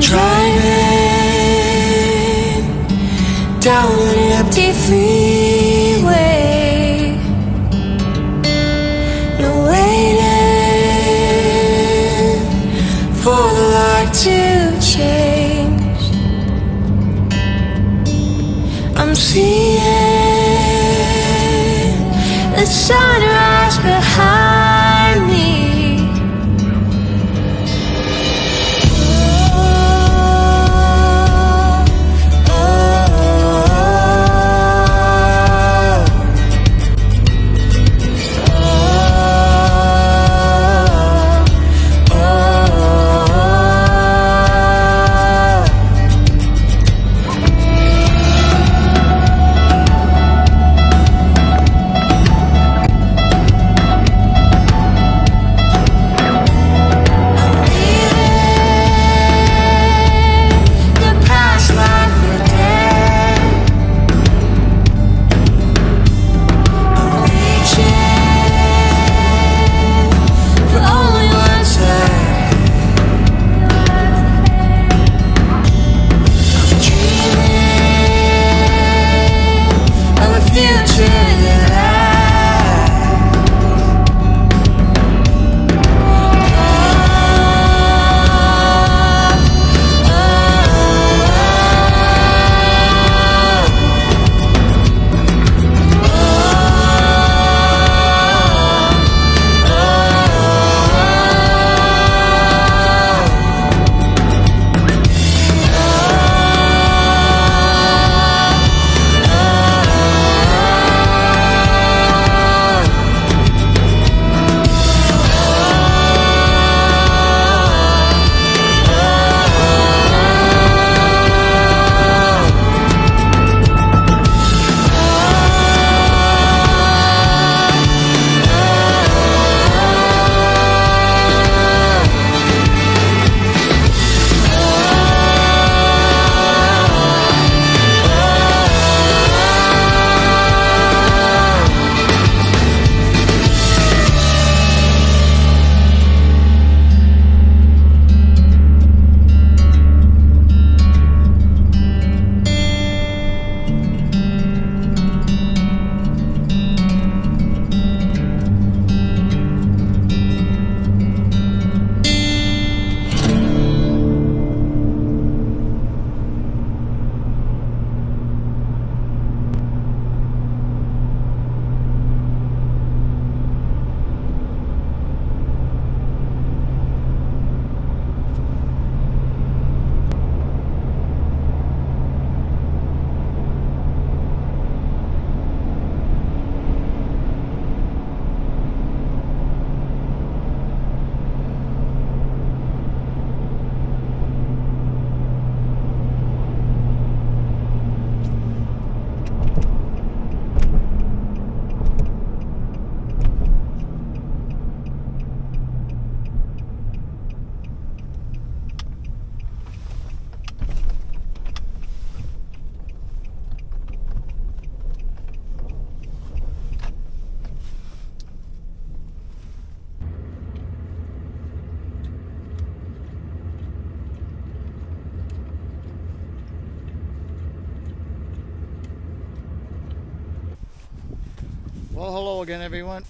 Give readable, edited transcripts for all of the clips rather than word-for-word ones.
Driving down an empty freeway, no waiting for the light to change. I'm seeing the sunrise behind me. Well, hello again, everyone.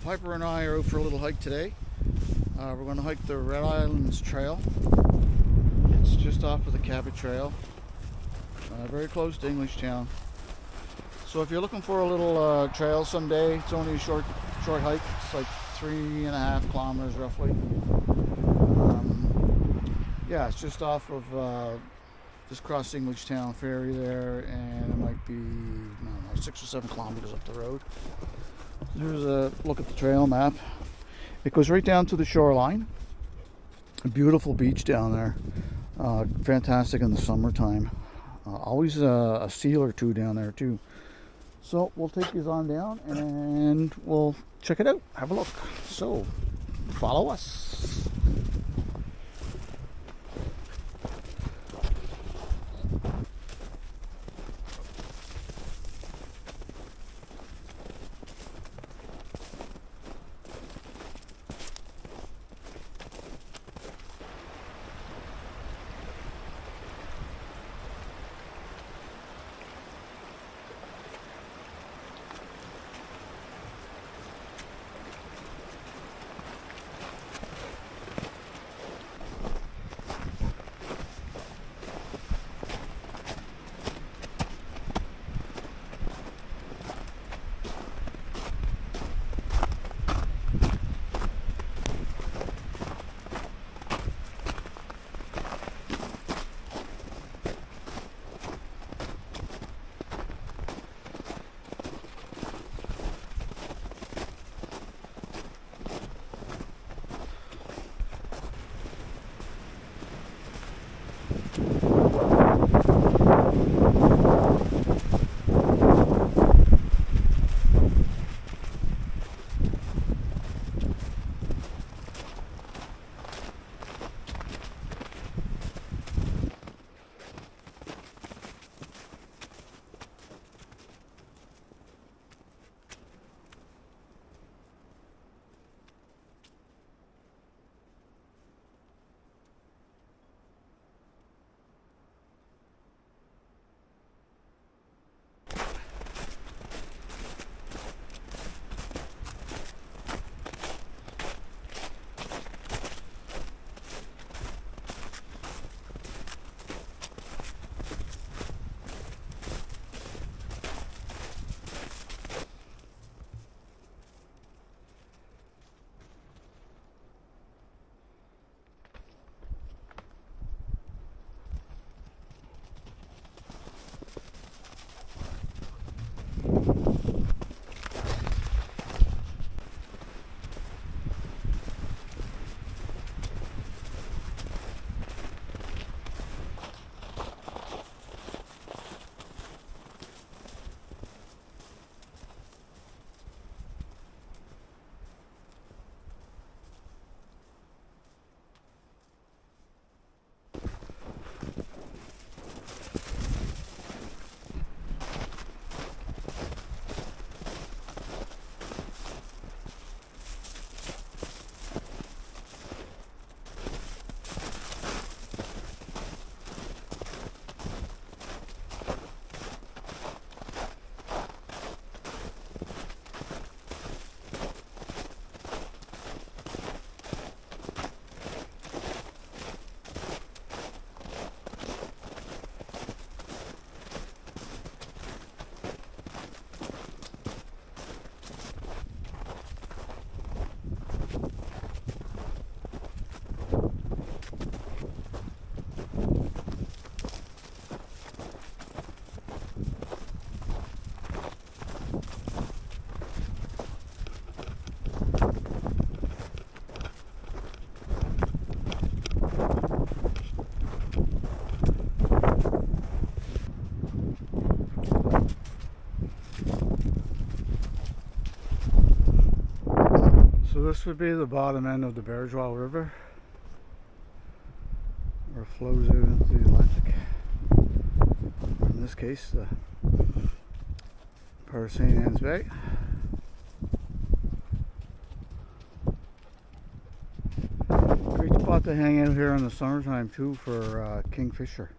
Piper and I are out for a little hike today. We're going to hike the Red Islands Trail. It's just off of the Cabot Trail, very close to Englishtown. So if you're looking for a little trail someday, it's only a short hike. It's like 3.5 kilometers roughly. Yeah, it's just off of just crossed Englishtown ferry there, and it might be, I don't know, 6 or 7 kilometers up the road. Here's a look at the trail map. It goes right down to the shoreline. A beautiful beach down there. Fantastic in the summertime. Always a seal or two down there too. So we'll take these on down and we'll check it out. Have a look. So follow us. This would be the bottom end of the Bourgeois River, where it flows out into the Atlantic. In this case, the part of St. Anne's Bay. Great spot to hang out here in the summertime too for kingfisher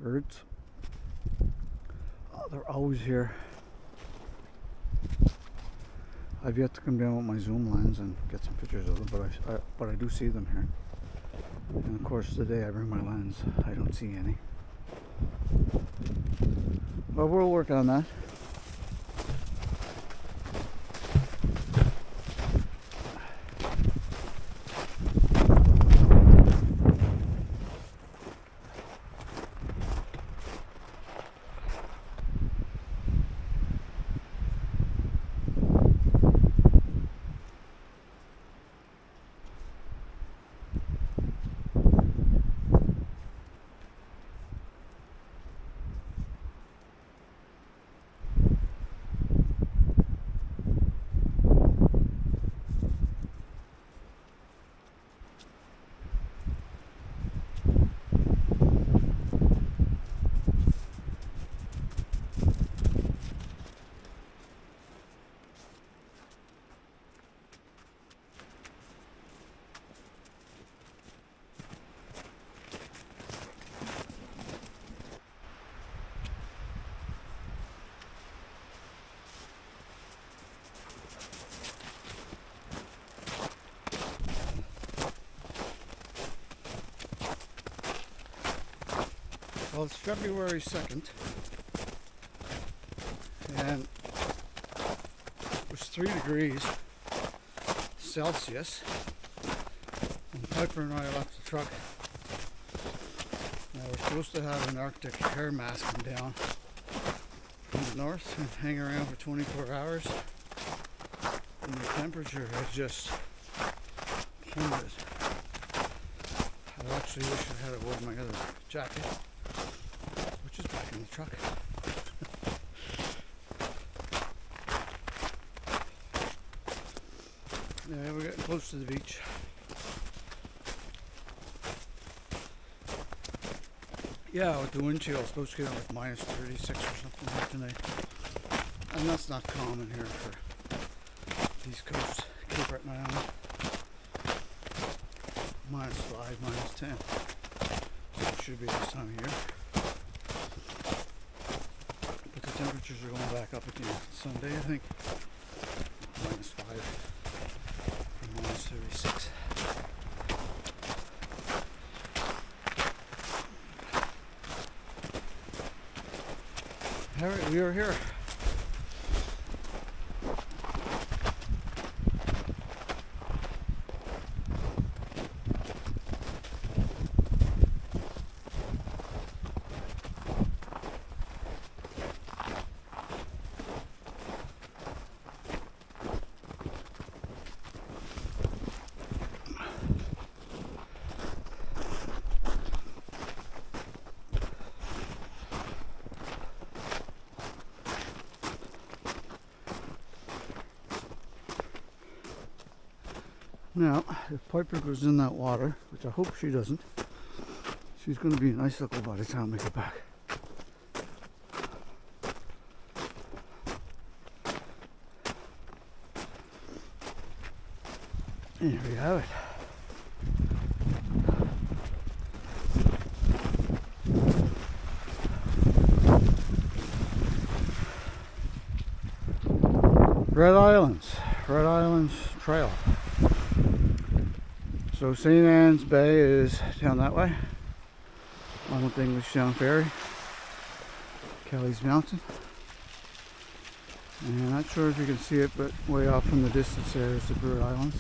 birds. Oh, they're always here. I've yet to come down with my zoom lens and get some pictures of them, but I do see them here. And of course, today I bring my lens. I don't see any. But we'll work on that. Well, it's February 2nd, and it was 3 degrees Celsius, and Piper and I left the truck. Now we're supposed to have an Arctic air mass come down from the north and hang around for 24 hours, and the temperature has just plummeted. I actually wish I had worn my other jacket, which is back in the truck. Yeah, we're getting close to the beach. Yeah, with the wind chill, it's supposed to get like minus 36 or something like tonight. And that's not common here for the East Coast, Cape Breton Island. Minus 5, minus 10. So it should be this time of year. But the temperatures are going back up again. Sunday, I think, minus 5 and minus 36. Alright, we are here. Now, if Piper goes in that water, which I hope she doesn't, she's going to be an icicle by the time we get back. And here we have it. Red Islands Trail. So St. Anne's Bay is down that way, on with the English Town Ferry, Kelly's Mountain. And I'm not sure if you can see it, but way off from the distance there is the Breton Islands.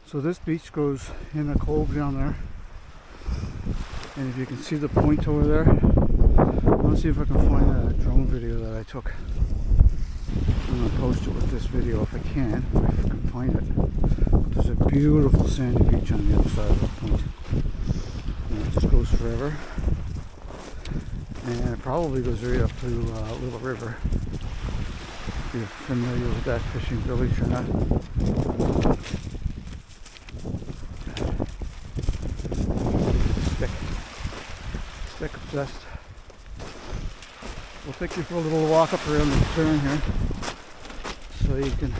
So this beach goes in a cove down there. And if you can see the point over there, let's see if I can find a drone video that I took. I'm going to post it with this video if I can find it. But there's a beautiful sandy beach on the other side of the point. And it just goes forever. And it probably goes right up to Little River. if you're familiar with that fishing village or not. Stick obsessed. We'll take you for a little walk up around the turn here so you can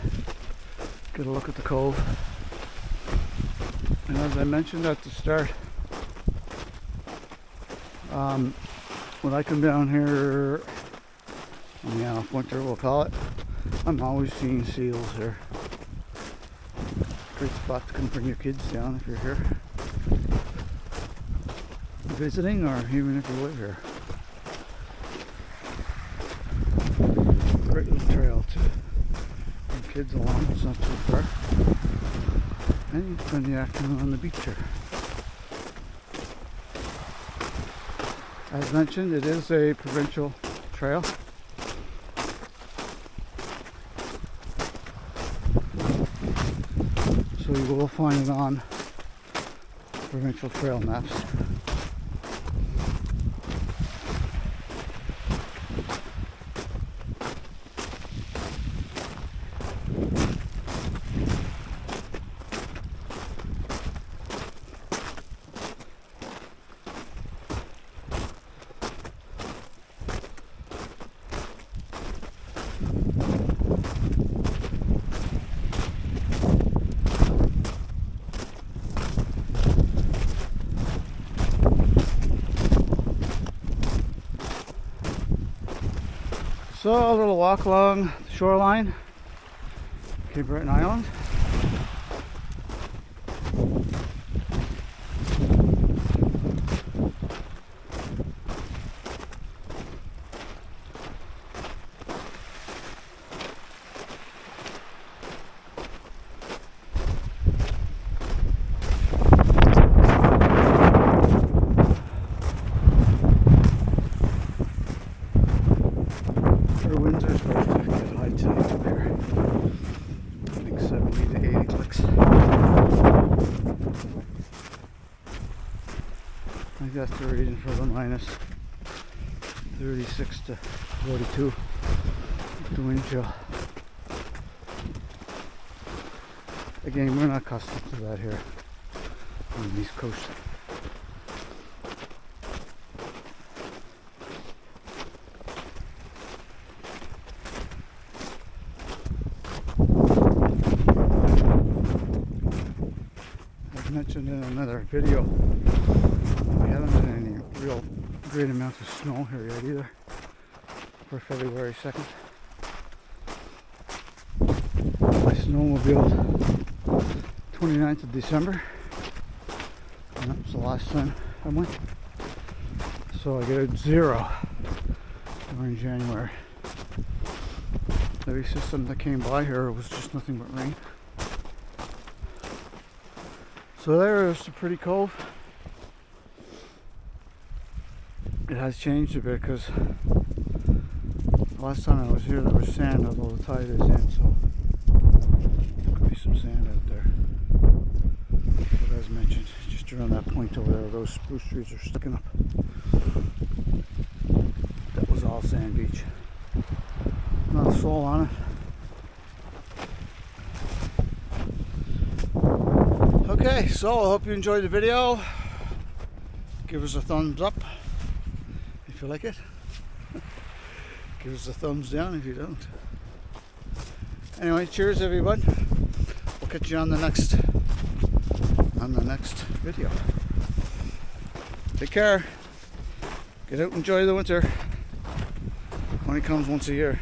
get a look at the cove. And as I mentioned at the start, when I come down here in the off winter, we'll call it, I'm always seeing seals here. Great spot to come bring your kids down if you're here visiting, or even if you live here. Great little trail to bring kids along, it's not too far. And you can spend the afternoon on the beach here. As mentioned, it is a provincial trail. So you will find it on provincial trail maps. So a little walk along the shoreline, Cape Breton Island. Winds are supposed to get high tonight up here. I think 70 to 80 clicks. I think that's the reason for the minus 36 to 42 with the wind chill. Again, we're not accustomed to that here on the East Coast. Mentioned in another video, we haven't had any real great amounts of snow here yet either for February 2nd. My snowmobile 29th of December, and that was the last time I went, so I get a 0 during January. Every system that came by here was just nothing but rain. So there is a pretty cove. It has changed a bit because last time I was here there was sand, although the tide is in, so there could be some sand out there. But as mentioned, just around that point over there, those spruce trees are sticking up. That was all sand beach. Not a soul on it. Okay, so I hope you enjoyed the video. Give us a thumbs up if you like it. Give us a thumbs down if you don't. Anyway, cheers everyone. We'll catch you on the next video. Take care. Get out and enjoy the winter. Only comes once a year.